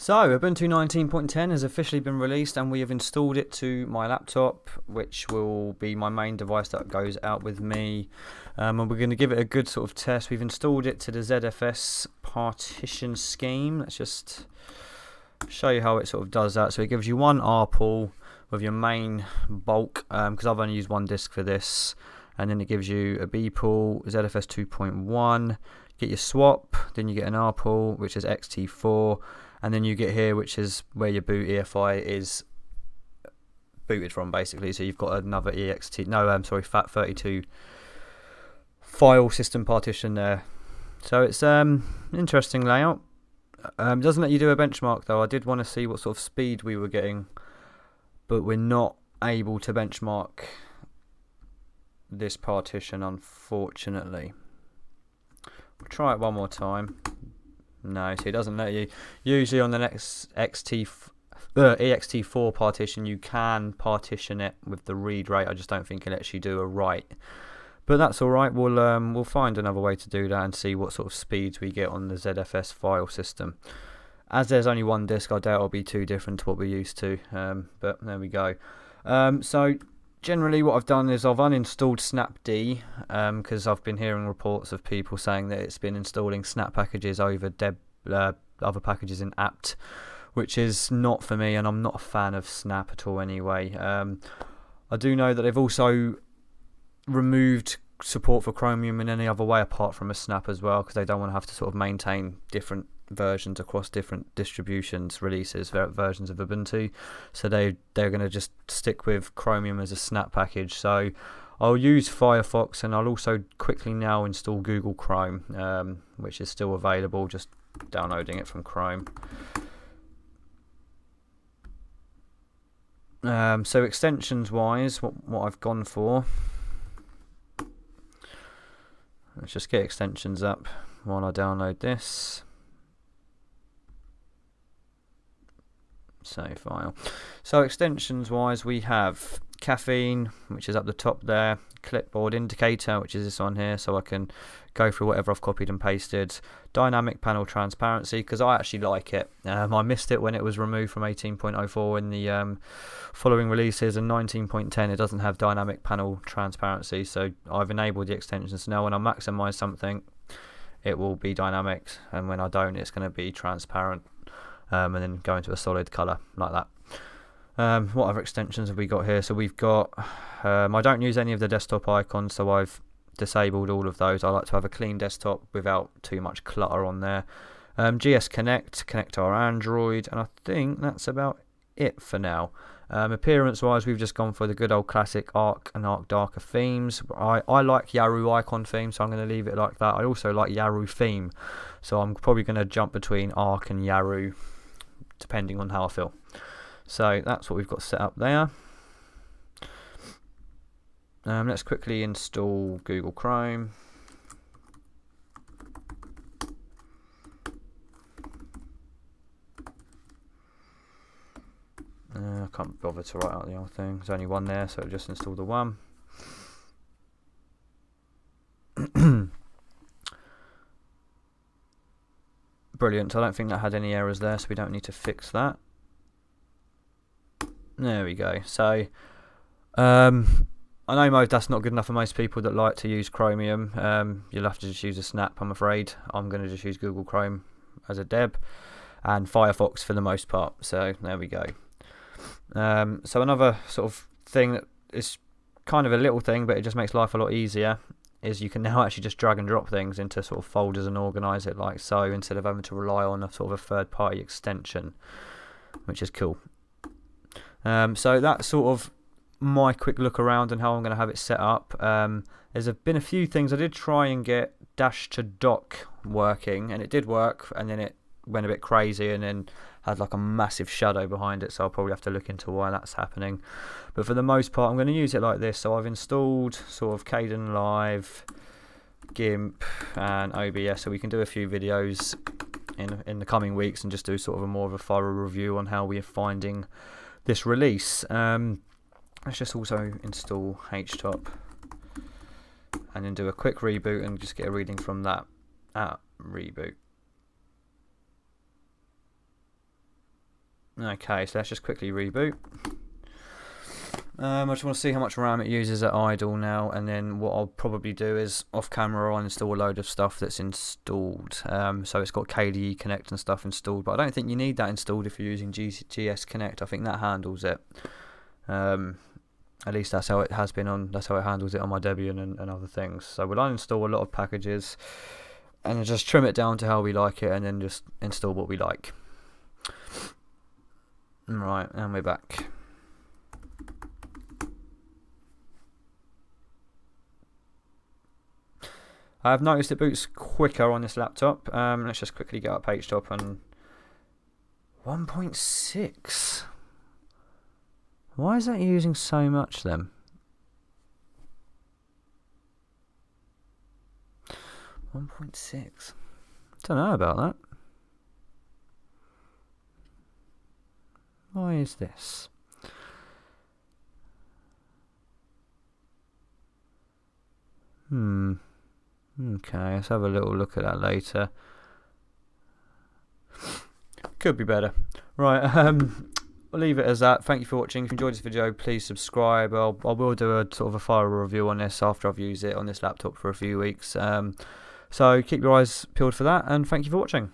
So, Ubuntu 19.10 has officially been released and we have installed it to my laptop, which will be my main device that goes out with me. And we're going to give it a good sort of test. We've installed it to the ZFS partition scheme. Let's just show you how it sort of does that. So it gives you one R pool with your main bulk, because I've only used one disk for this. And then it gives you a B pool, ZFS 2.1, get your swap, then you get an R pool, which is XT4. And then you get here, which is where your boot EFI is booted from, basically. So you've got another FAT32 file system partition there. So it's interesting layout. It doesn't let you do a benchmark though. I did want to see what sort of speed we were getting, but we're not able to benchmark this partition, unfortunately. We'll try it one more time. No, so it doesn't let you. Usually on the next EXT4 partition, you can partition it with the read rate. I just don't think it lets you do a write. But that's all right. We'll find another way to do that and see what sort of speeds we get on the ZFS file system. As there's only one disk, I doubt it'll be too different to what we're used to. But there we go. So generally what I've done is I've uninstalled snapd, because I've been hearing reports of people saying that it's been installing snap packages over other packages in apt, which is not for me, and I'm not a fan of snap at all anyway. I do know that they've also removed support for Chromium in any other way apart from a snap as well, because they don't want to have to sort of maintain different versions across different distributions, releases, versions of Ubuntu. So they're going to just stick with Chromium as a snap package. So I'll use Firefox, and I'll also quickly now install Google Chrome, which is still available, just downloading it from Chrome. So extensions wise, what I've gone for, let's just get extensions up while I download this. Save file. So extensions wise, we have caffeine, which is up the top there, clipboard indicator, which is this one here, so I can go through whatever I've copied and pasted, dynamic panel transparency, because I actually like it. I missed it when it was removed from 18.04 in the following releases, and 19.10 it doesn't have dynamic panel transparency, so I've enabled the extensions. Now when I maximize something, it will be dynamic, and when I don't, it's going to be transparent. And then go into a solid colour like that. What other extensions have we got here? So we've got, I don't use any of the desktop icons, so I've disabled all of those. I like to have a clean desktop without too much clutter on there. GS connect our Android, and I think that's about it for now. Appearance wise, we've just gone for the good old classic Arc and Arc Darker themes. I like Yaru icon theme, so I'm going to leave it like that. I also like Yaru theme, so I'm probably going to jump between Arc and Yaru depending on how I feel. So that's what we've got set up there. Let's quickly install Google Chrome. I can't bother to write out the whole thing. There's only one there, so I'll just install the one. Brilliant. I don't think that had any errors there, so we don't need to fix that. There we go. So I know that's not good enough for most people that like to use Chromium. You'll have to just use a snap, I'm afraid. I'm going to just use Google Chrome as a deb, and Firefox for the most part. So there we go. So another sort of thing that is kind of a little thing, but it just makes life a lot easier, is you can now actually just drag and drop things into sort of folders and organize it like so, instead of having to rely on a sort of a third-party extension, which is cool. So that's sort of my quick look around and how I'm going to have it set up. There's been a few things. I did try and get dash to dock working, and it did work, and then it went a bit crazy and then had like a massive shadow behind it, so I'll probably have to look into why that's happening. But for the most part, I'm going to use it like this. So I've installed sort of Kden Live, GIMP and OBS, so we can do a few videos in the coming weeks and just do sort of more of a thorough review on how we're finding this release. Let's just also install HTOP and then do a quick reboot and just get a reading from that at reboot. Okay, so let's just quickly reboot. I just want to see how much RAM it uses at idle now, and then what I'll probably do is off camera I'll install a load of stuff that's installed. So it's got KDE Connect and stuff installed, but I don't think you need that installed if you're using GS Connect. I think that handles it. At least that's how it has been on. That's how it handles it on my Debian and other things. So we'll uninstall a lot of packages and just trim it down to how we like it, and then just install what we like. Right, and we're back. I've noticed it boots quicker on this laptop. Let's just quickly get up HTOP and 1.6. Why is that using so much then? 1.6. Don't know about that. Why is this? Okay, let's have a little look at that later. Could be better. Right, I'll leave it as that. Thank you for watching. If you enjoyed this video, please subscribe. I will do a sort of a final review on this after I've used it on this laptop for a few weeks. So keep your eyes peeled for that, and thank you for watching.